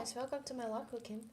guys, welcome to my love cooking.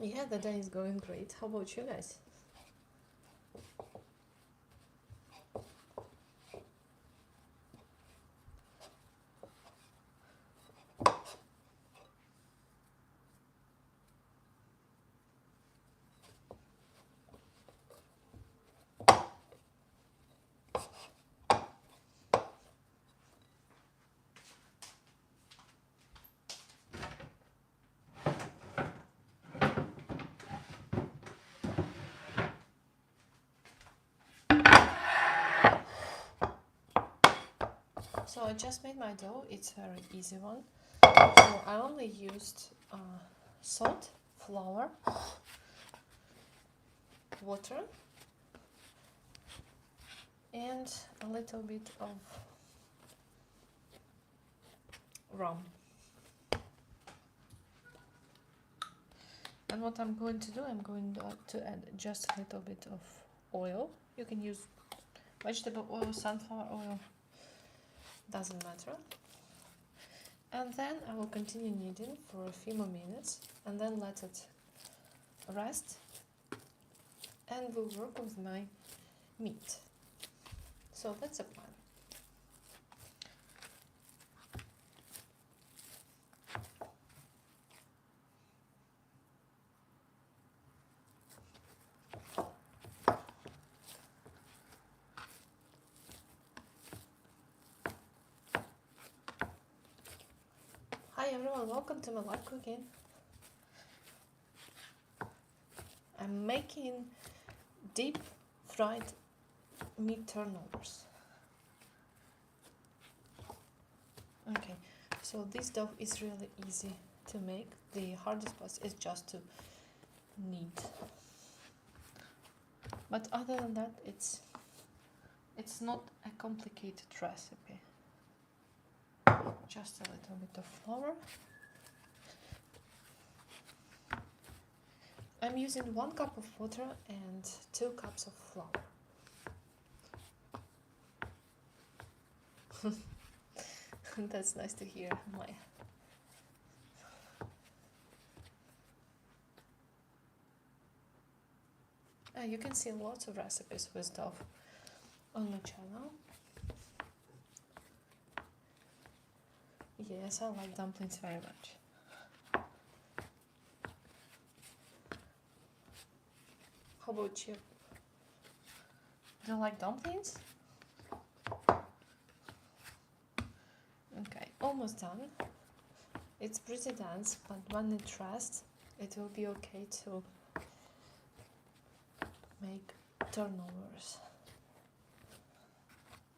Yeah, the day is going great. How about you guys? So I just made my dough. It's a very easy one. So I only used salt, flour, water, and a little bit of rum. And what I'm going to do, I'm going to add just a little bit of oil. You can use vegetable oil, sunflower oil, doesn't matter. And then I will continue kneading for a few more minutes and then let it rest, and we'll work with my meat. So that's a plan. Hi everyone, welcome to my live cooking. I'm making deep fried meat turnovers. Okay, so this dough is really easy to make. The hardest part is just to knead. But other than that, it's not a complicated recipe. Just a little bit of flour. I'm using 1 cup of water and 2 cups of flour. That's nice to hear, Maya. You can see lots of recipes with dough on my channel. Yes, I like dumplings very much. How about you? Do you like dumplings? Okay, almost done. It's pretty dense, but when it rests, it will be okay to make turnovers.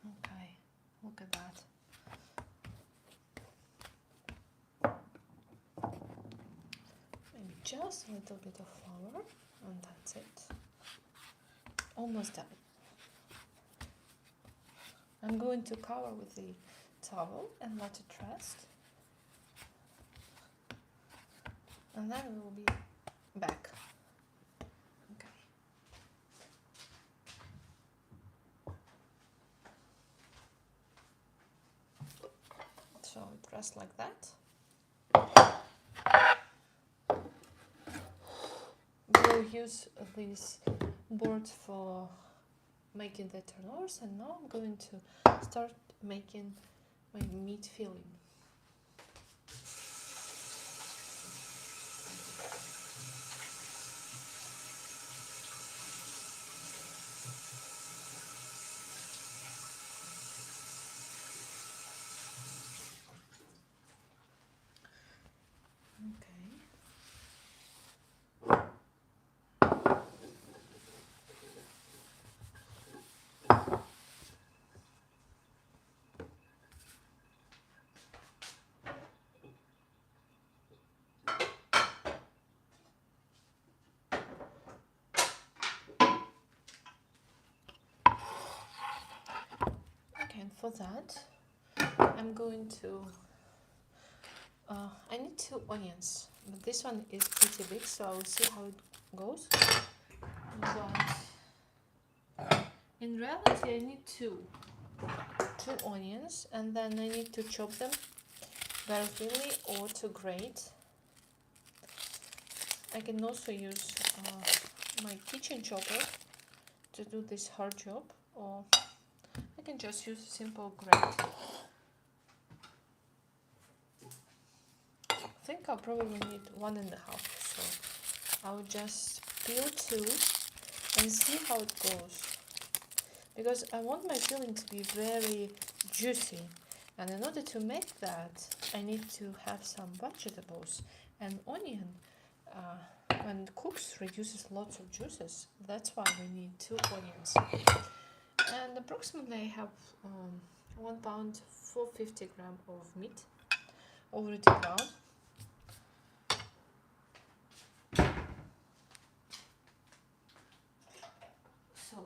Okay, look at that. Maybe just a little bit of flour, and that's it. Almost done. I'm going to cover with the towel and let it rest. And then we will be back. Okay. So it rests like that. We'll use this board for making the turnovers, and now I'm going to start making my meat filling. for that, I'm going to, I need 2 onions, but this one is pretty big, so I'll see how it goes. But in reality, I need two onions, and then I need to chop them very thinly or to grate. I can also use my kitchen chopper to do this hard job, or I can just use a simple grate. I think I'll probably need 1.5, so I'll just peel 2 and see how it goes, because I want my filling to be very juicy, and in order to make that I need to have some vegetables, and onion when it cooks reduces lots of juices. That's why we need 2 onions. And approximately I have 1 pound 450 grams of meat already ground. So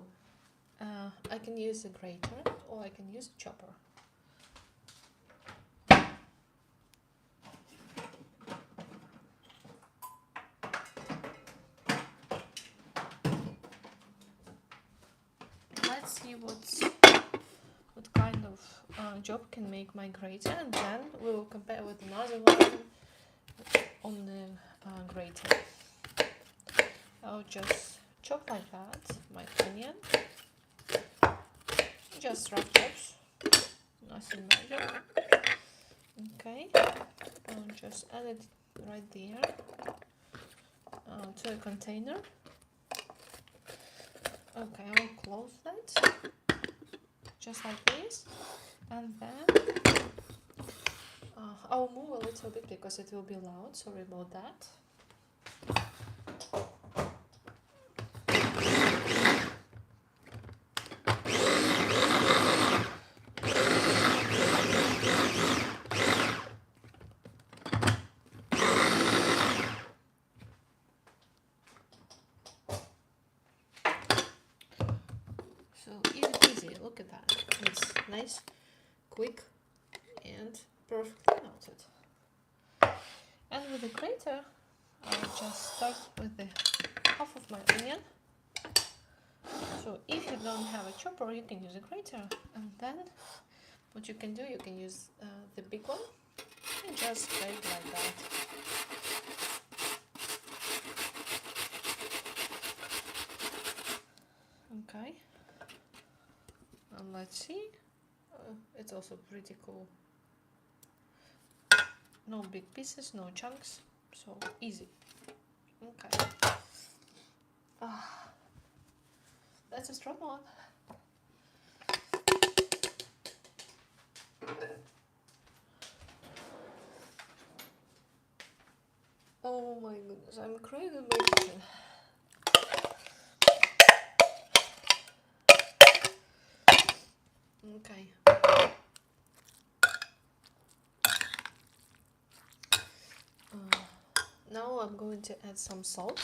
I can use a grater or I can use a chopper. Let's see what kind of job can make my grater, and then we will compare with another one on the grater. I'll just chop like that my onion, just rough chops, nothing major. Okay, I'll just add it right there to a container. Okay, I will close that just like this, and then I'll move a little bit because it will be loud. Sorry about that. So easy, look at that. It's nice, quick, and perfectly melted. And with the grater, I'll just start with the half of my onion. So if you don't have a chopper, you can use a grater, and then what you can do, you can use the big one and just grate like that. Okay, and let's see, it's also pretty cool. No big pieces, no chunks, so easy. Okay. That's a strong one. Oh my goodness, I'm crazy in my kitchen. Okay. Now I'm going to add some salt.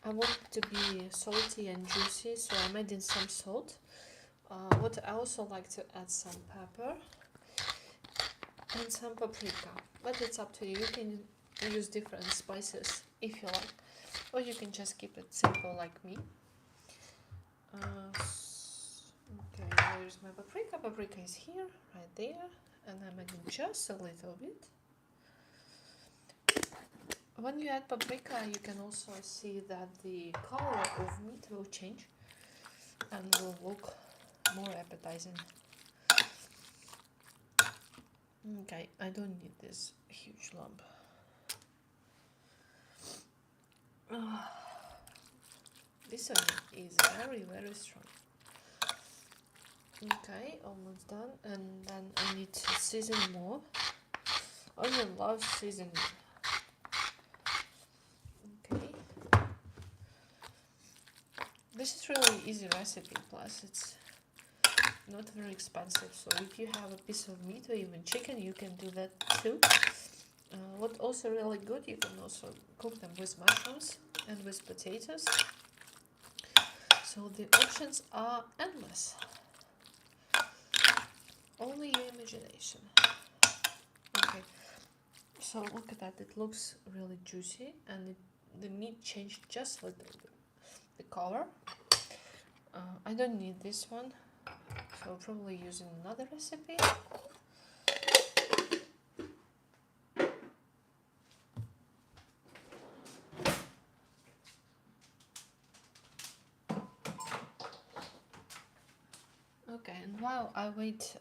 I want it to be salty and juicy, so I'm adding some salt. What I also like to add some pepper and some paprika, but it's up to you. You can use different spices if you like, or you can just keep it simple like me. Okay, where's my paprika? Paprika is here, right there, and I'm adding just a little bit. When you add paprika, you can also see that the color of meat will change and will look more appetizing. Okay, I don't need this huge lump. This one is very, very strong. Okay, almost done, and then I need to season more. Onion loves seasoning. Okay. This is really easy recipe, plus it's not very expensive, so if you have a piece of meat or even chicken, you can do that too. What also really good, you can also cook them with mushrooms and with potatoes. So the options are endless. Only your imagination. Okay, so look at that. It looks really juicy, and the meat changed just a little bit. The color. I don't need this one, so I'll probably use another recipe. Okay, and while I wait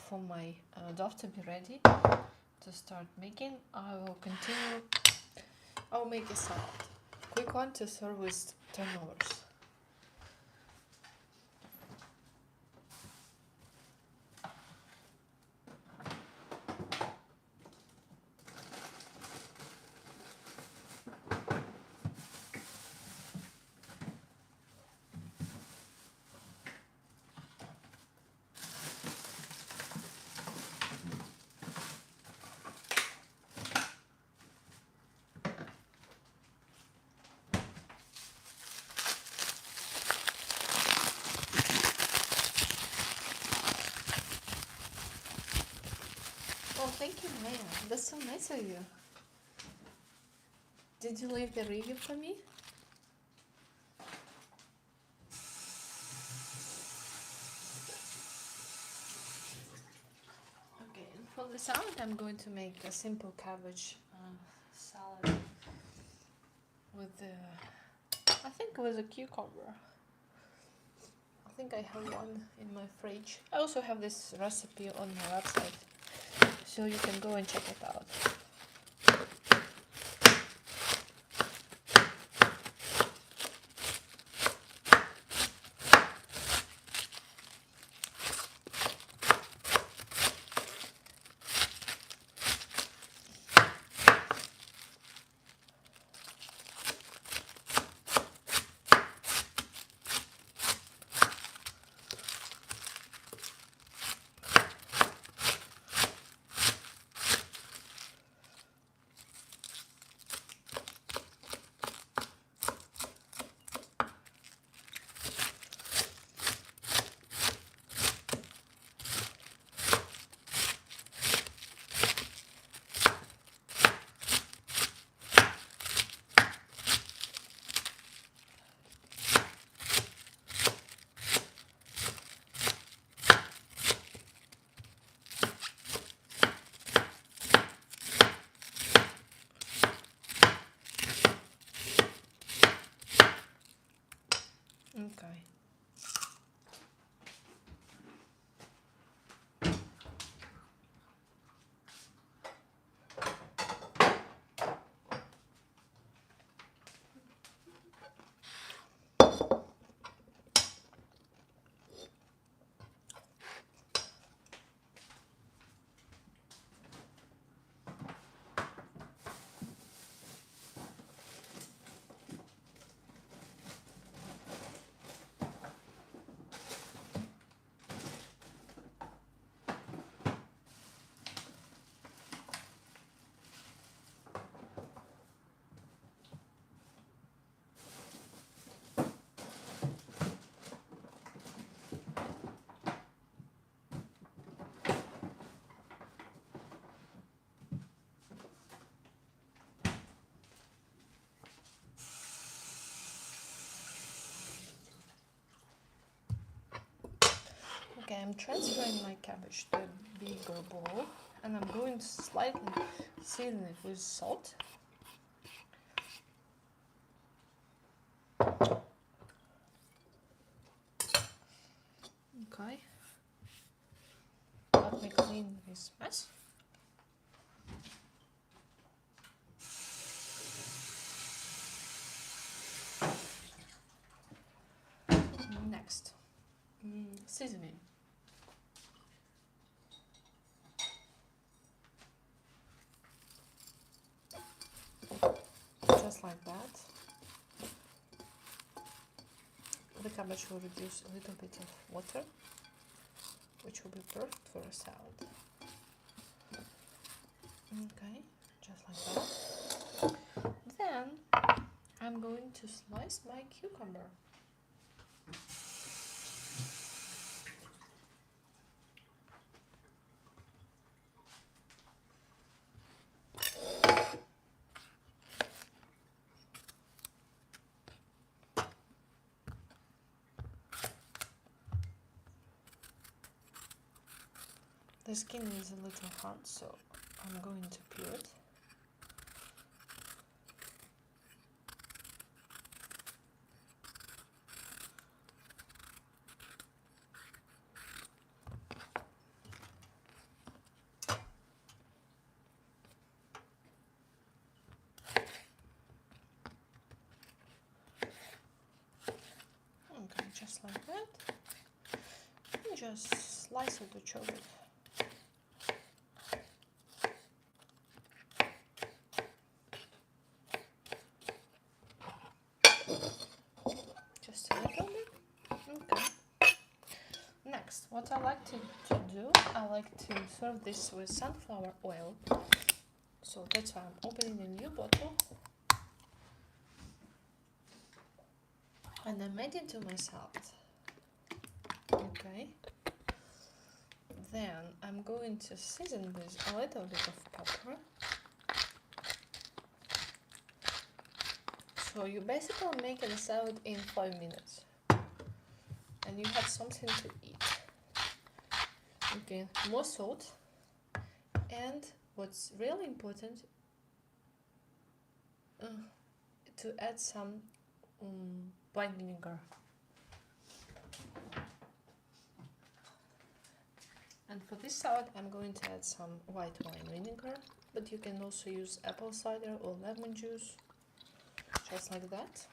for my dough to be ready to start making, I will continue. I'll make a salad. Quick one to serve with turnovers. Oh, thank you, Maya. That's so nice of you. Did you leave the review for me? Okay, and for the salad, I'm going to make a simple cabbage salad with I think with a cucumber. I think I have one in my fridge. I also have this recipe on my website, so you can go and check it out. Okay. Okay, I'm transferring my cabbage to a bigger bowl, and I'm going to slightly season it with salt. Okay. Let me clean this mess. Next, seasoning. Just like that. The cabbage will reduce a little bit of water, which will be perfect for a salad. Okay, just like that. Then I'm going to slice my cucumber. The skin is a little hard, so I'm going to peel it. Okay, just like that. And just slice it or chop it. Just a little bit. Okay. Next, what I like to do, I like to serve this with sunflower oil. So that's why I'm opening a new bottle. And I made it to my salad. Okay. Then I'm going to season with a little bit of pepper. So you basically make a salad in 5 minutes. And you have something to eat. Okay, more salt. And what's really important, to add some white vinegar. And for this salad, I'm going to add some white wine vinegar, but you can also use apple cider or lemon juice, just like that.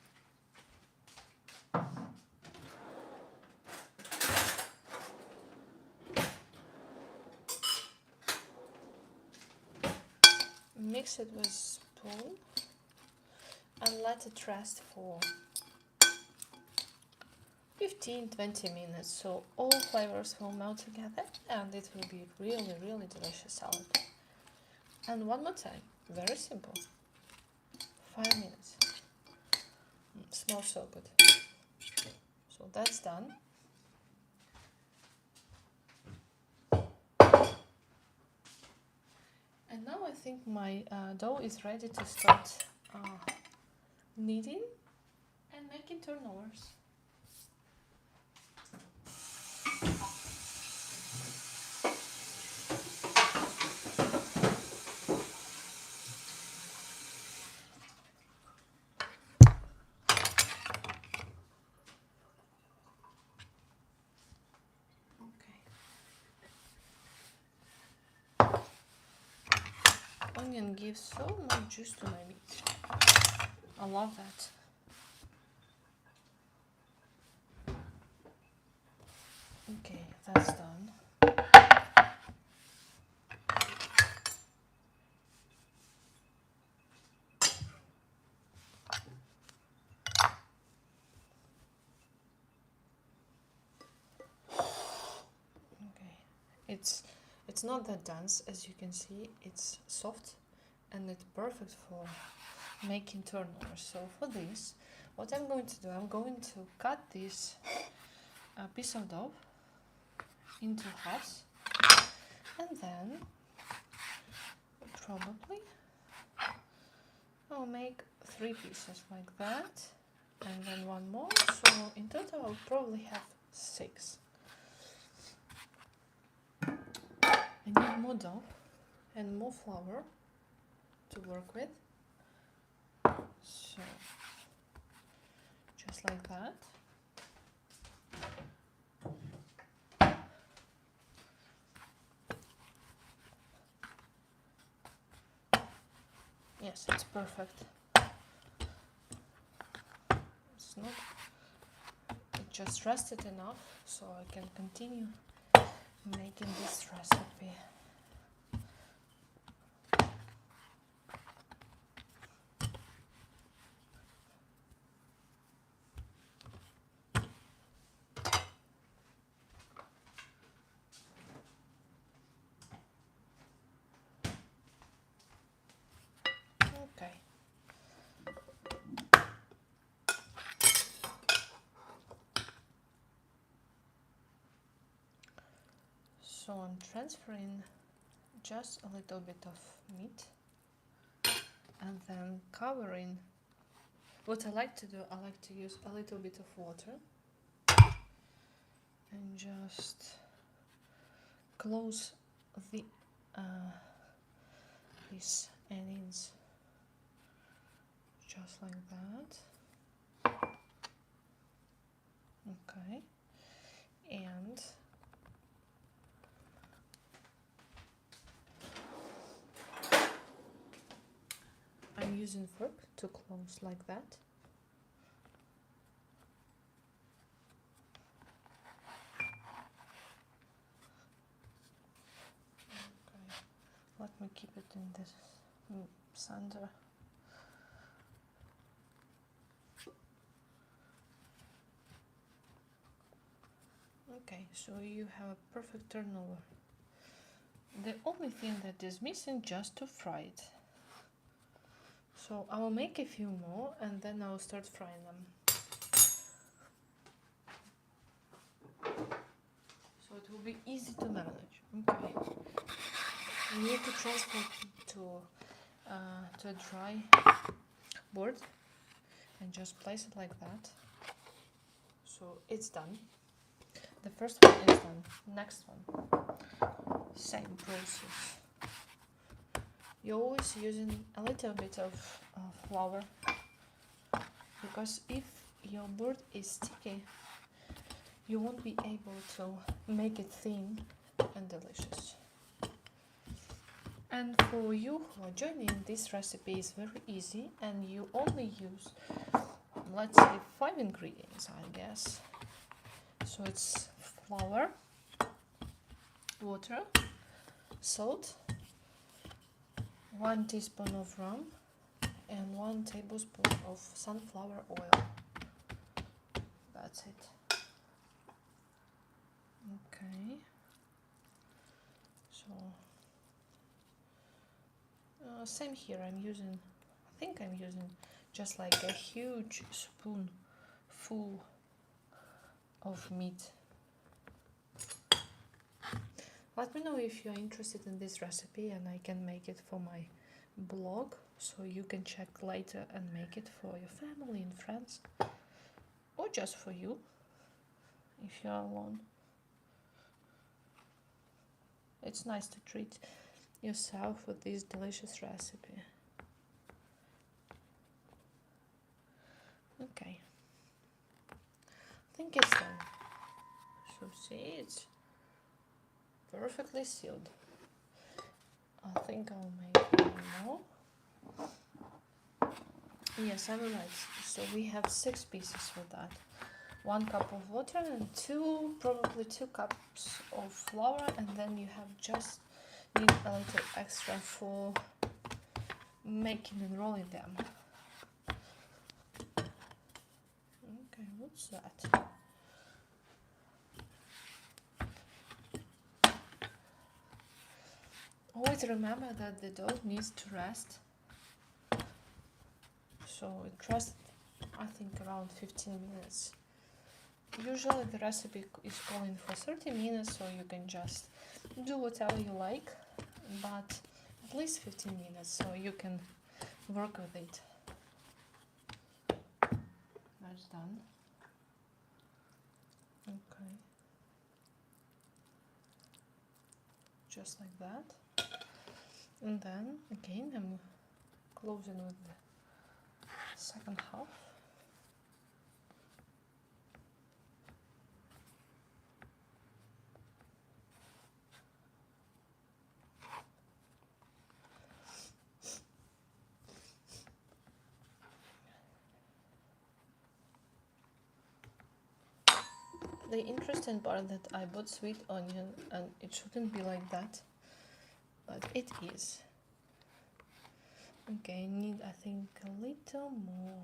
Mix it with a spoon and let it rest for 15-20 minutes, so all flavors will melt together and it will be really delicious salad. And one more time, very simple, 5 minutes. Smells so good. So that's done. And now I think my dough is ready to start kneading and making turnovers. Onion gives so much juice to my meat. I love that. Okay, that's done. Okay, it's not that dense, as you can see. It's soft and it's perfect for making turnovers. So for this, what I'm going to do, I'm going to cut this piece of dough into halves, and then probably I'll make 3 pieces like that, and then one more, so in total I'll probably have 6. I need more dough and more flour to work with, so just like that. Yes, it's perfect. It's not, it just rested enough, so I can continue making this recipe. Okay. So I'm transferring just a little bit of meat and then covering. What I like to do, I like to use a little bit of water and just close the these ends just like that. Okay, and I'm using fork to close like that. Okay, let me keep it in this center. Okay, so you have a perfect turnover. The only thing that is missing just to fry it. So I will make a few more and then I will start frying them. So it will be easy to manage. Okay. You need to transfer to a dry board and just place it like that. So it's done. The first one is done. Next one. Same process. You're always using a little bit of flour, because if your board is sticky, you won't be able to make it thin and delicious. And for you who are joining, this recipe is very easy and you only use, let's say, 5 ingredients, I guess. So it's flour, water, salt, 1 teaspoon of rum, and 1 tablespoon of sunflower oil. That's it. Okay. So same here. I think I'm using just like a huge spoon full of meat. Let me know if you're interested in this recipe and I can make it for my blog, so you can check later and make it for your family and friends, or just for you if you're alone. It's nice to treat yourself with this delicious recipe. Okay, I think it's done. So see, it's perfectly sealed. I think I'll make one more. Yes, I'm right. So we have 6 pieces with that. 1 cup of water and probably 2 cups of flour, and then you have just need a little extra for making and rolling them. Okay, what's that? Always remember that the dough needs to rest. So it rests, I think, around 15 minutes. Usually the recipe is calling for 30 minutes, so you can just do whatever you like, but at least 15 minutes so you can work with it. That's done. Okay. Just like that. And then again I'm closing with the second half. The interesting part that I bought sweet onion, and it shouldn't be like that, but it is. Okay, I need, I think, a little more.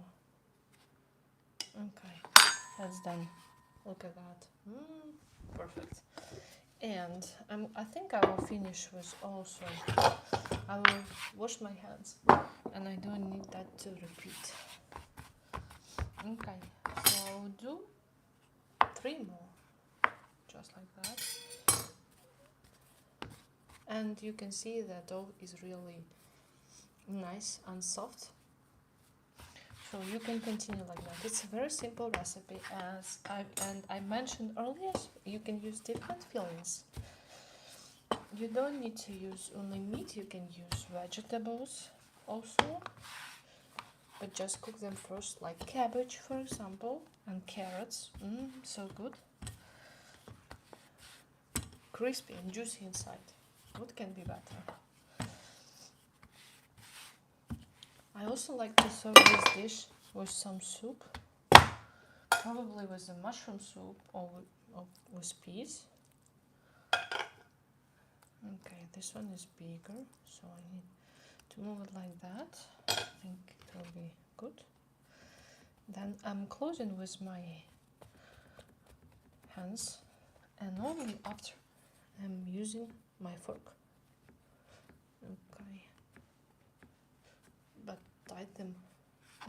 Okay, that's done. Look at that. Perfect. And I think I will finish with also, I will wash my hands, and I don't need that to repeat. Okay, so I'll do 3 more, just like that. And you can see that dough is really nice and soft. So you can continue like that. It's a very simple recipe, as I mentioned earlier. You can use different fillings. You don't need to use only meat, you can use vegetables also, but just cook them first, like cabbage for example, and carrots. So good. Crispy and juicy inside. What can be better? I also like to serve this dish with some soup, probably with a mushroom soup or with peas. Okay, this one is bigger, so I need to move it like that. I think it will be good. Then I'm closing with my hands, and only after I'm using my fork. Okay, but tight them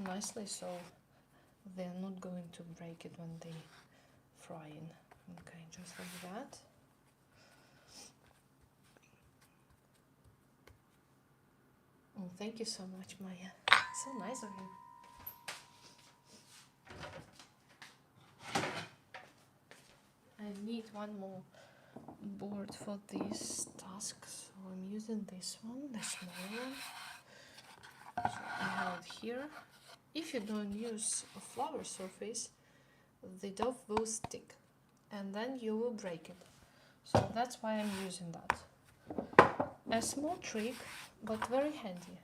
nicely so they're not going to break it when they fry in. Okay, just like that. Oh, thank you so much, Maya. So nice of you. I need one more board for this task, so I'm using this one, the small one. So I have it here. If you don't use a flour surface, the dough will stick and then you will break it. So that's why I'm using that. A small trick, but very handy.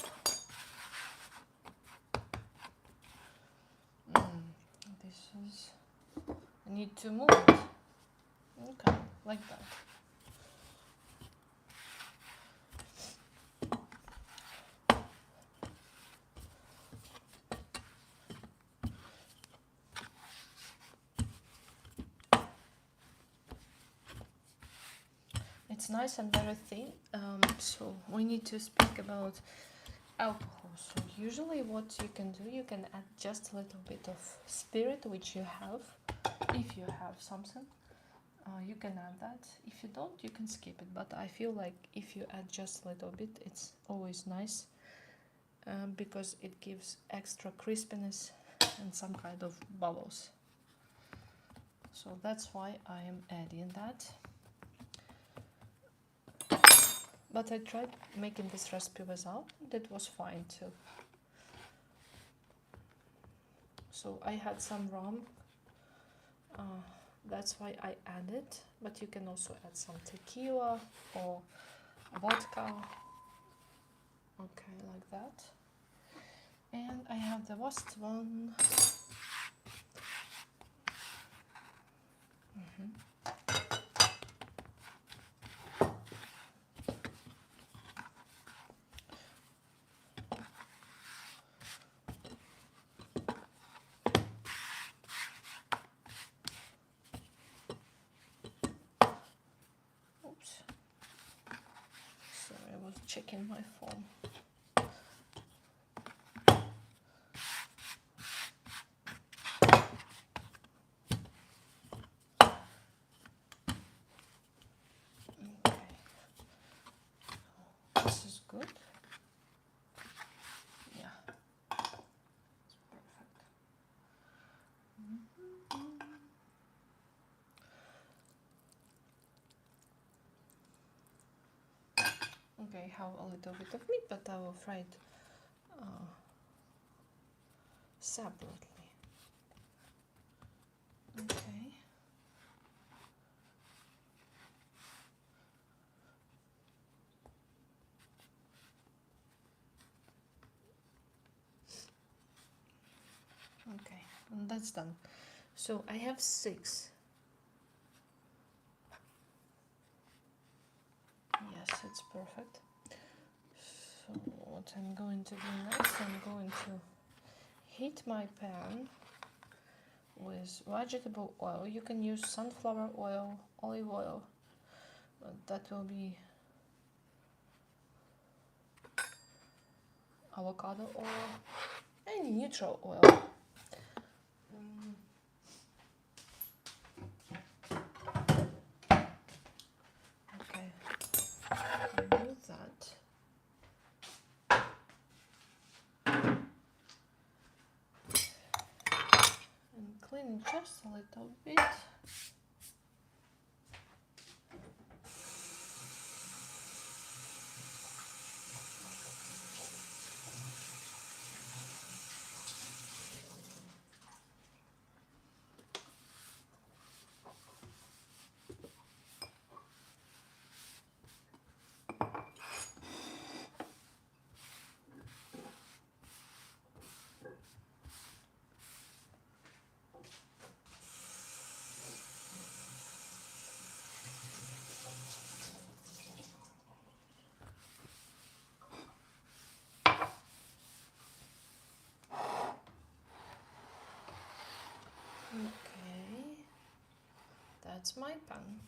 This is... I need to move it. Okay, like that. It's nice and very thin, so we need to speak about alcohol. So usually what you can do, you can add just a little bit of spirit, which you have. If you have something, you can add that. If you don't, you can skip it, but I feel like if you add just a little bit, it's always nice, because it gives extra crispiness and some kind of bubbles. So that's why I am adding that. But I tried making this recipe without, that was fine too. So I had some rum, that's why I added, but you can also add some tequila or vodka. Okay, like that. And I have the last one. Oops. Sorry, I was checking my phone. Okay. This is good. Yeah. It's perfect. Okay, I have a little bit of meat, but I will fry it separately. Okay. Okay, and that's done. So I have 6. Yes, it's perfect. So what I'm going to do next, I'm going to heat my pan with vegetable oil. You can use sunflower oil, olive oil, but that will be avocado oil, any neutral oil. Okay, remove that. And clean just a little bit. that's my pan.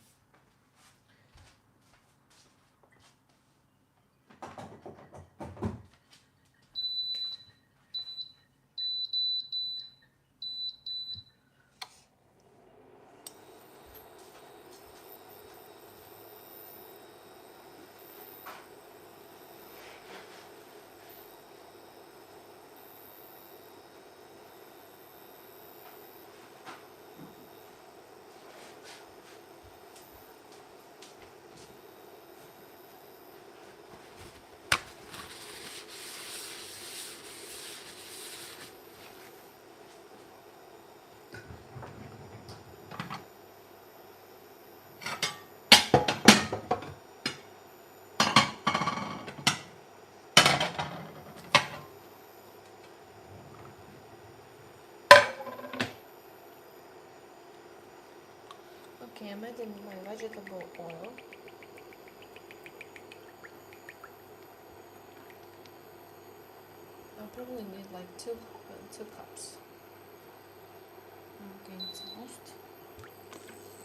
Okay, I'm adding my vegetable oil. I'll probably need like two cups. I'm going to boost,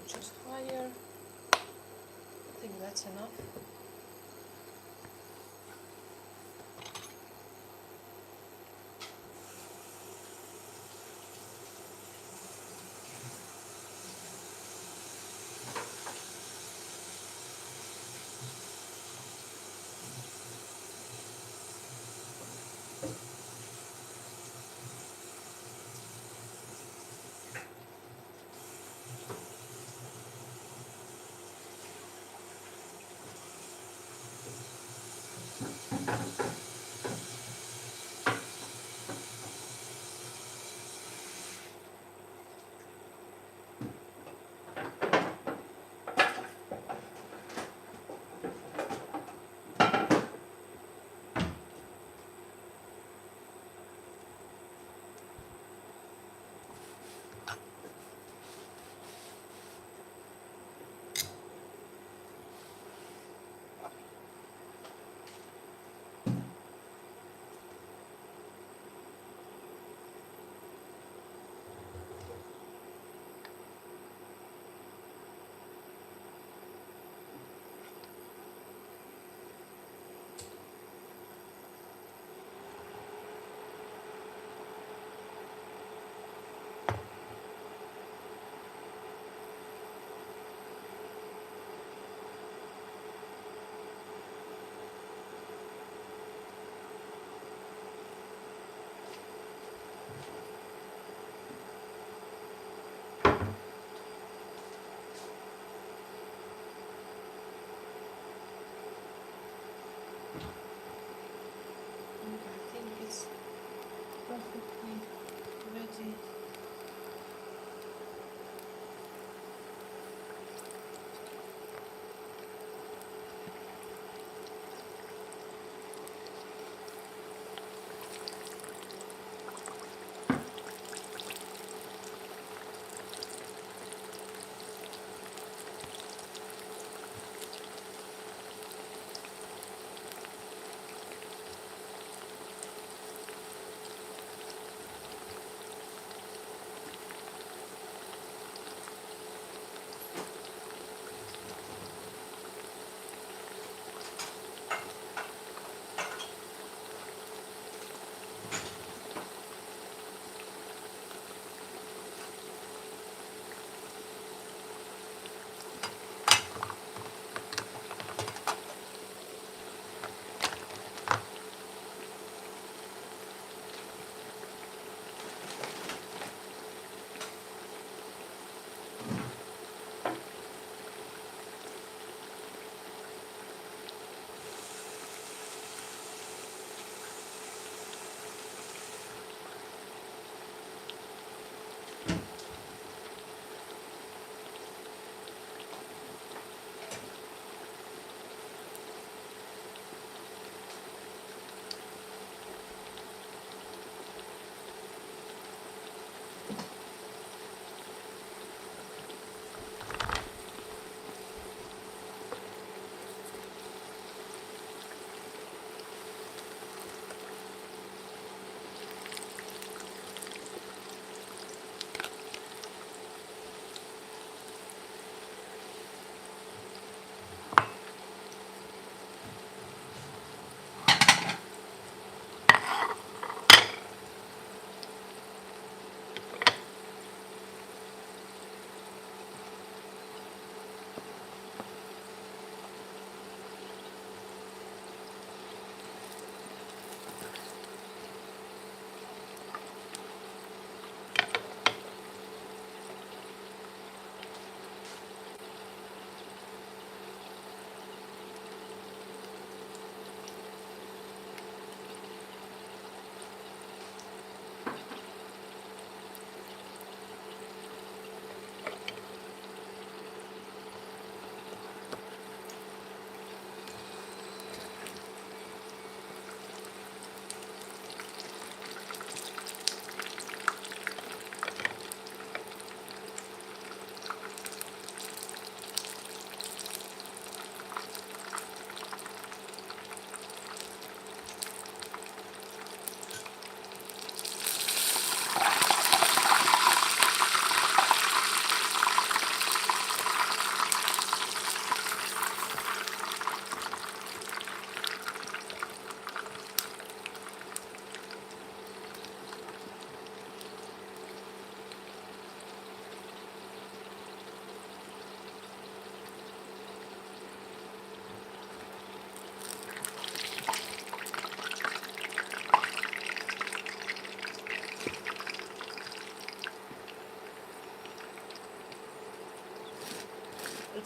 which is higher. I think that's enough.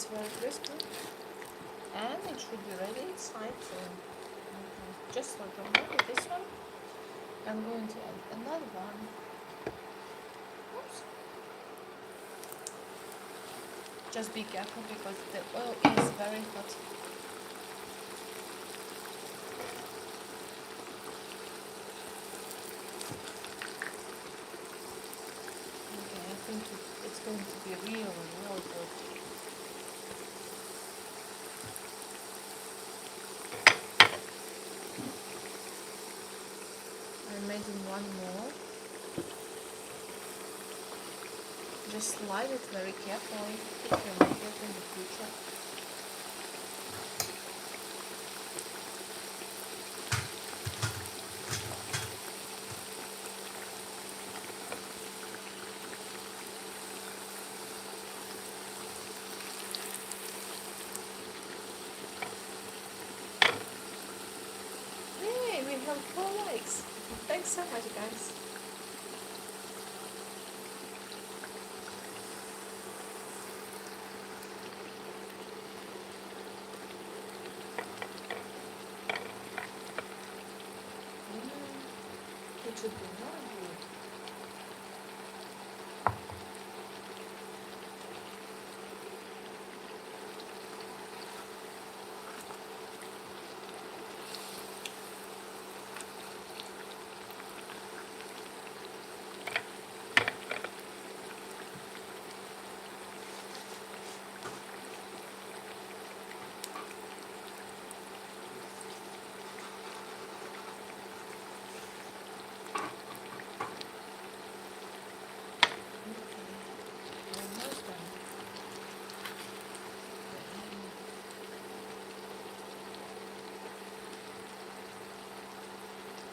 it's very crispy, and it should be ready side too. Just like with this one, I'm going to add another one. Oops. Just be careful because the oil is very hot. Okay, I think it's going to be really, really good. I'm making one more. Just slide it very carefully if you make it in the future. Yay, we have 4 likes. Thanks so much, guys. It should be more good.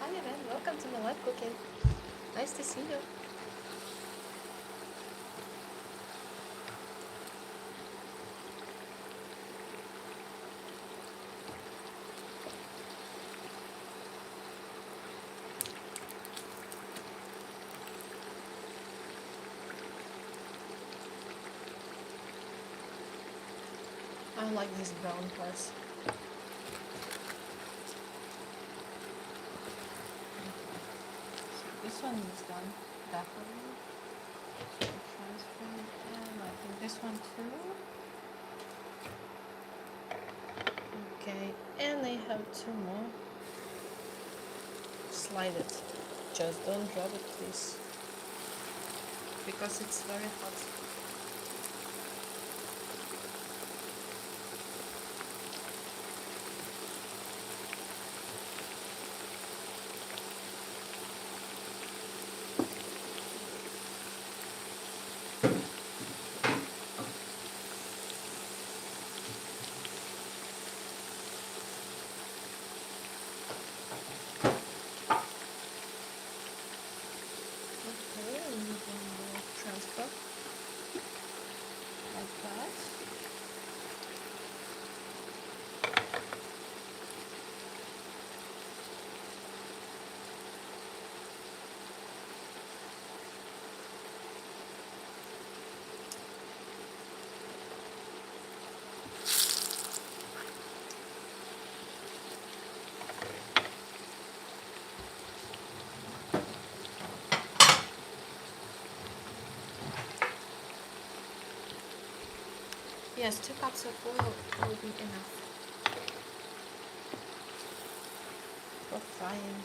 Hi Irene, welcome to my live cooking. Nice to see you. I like these brown parts. This one is done, definitely. Transfer it, and I think this one too. Okay, and I have 2 more. Slide it. Just don't drop it, please, because it's very hot. Okay, we need 1 more transfer, like that. Yes, 2 cups of oil will be enough for frying.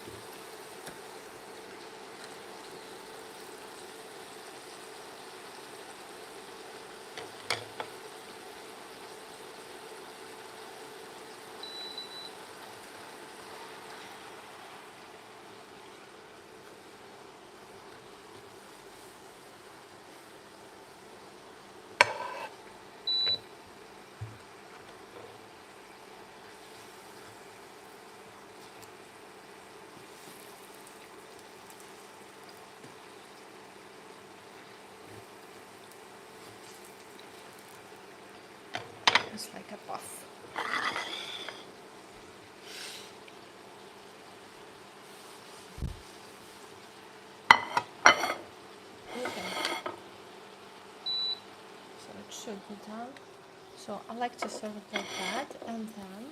It's like a puff. Okay. So it should be done. So I like to serve it like that, and then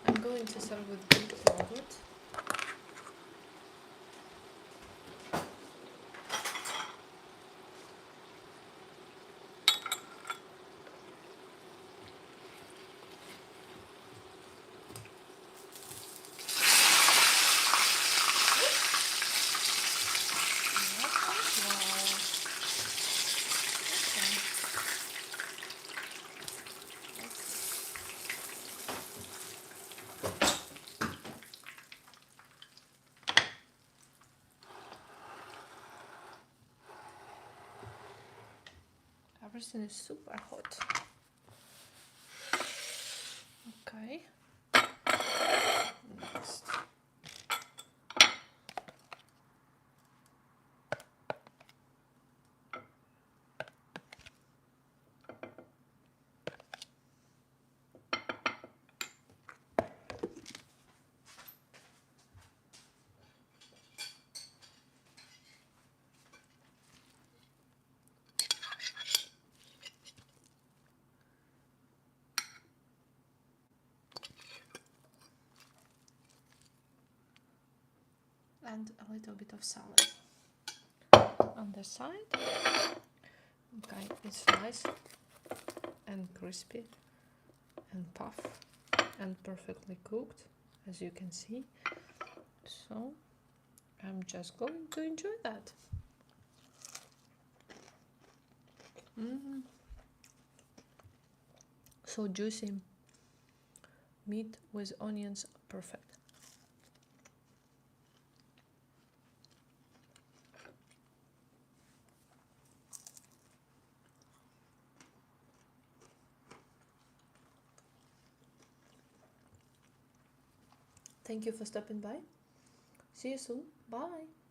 I'm going to serve with Greek yogurt. Everything is super hot. Okay. Next. And a little bit of salad on the side. Okay, it's nice and crispy and puff and perfectly cooked, as you can see. So I'm just going to enjoy that. So juicy. Meat with onions, perfect. Thank you for stopping by. See you soon. Bye.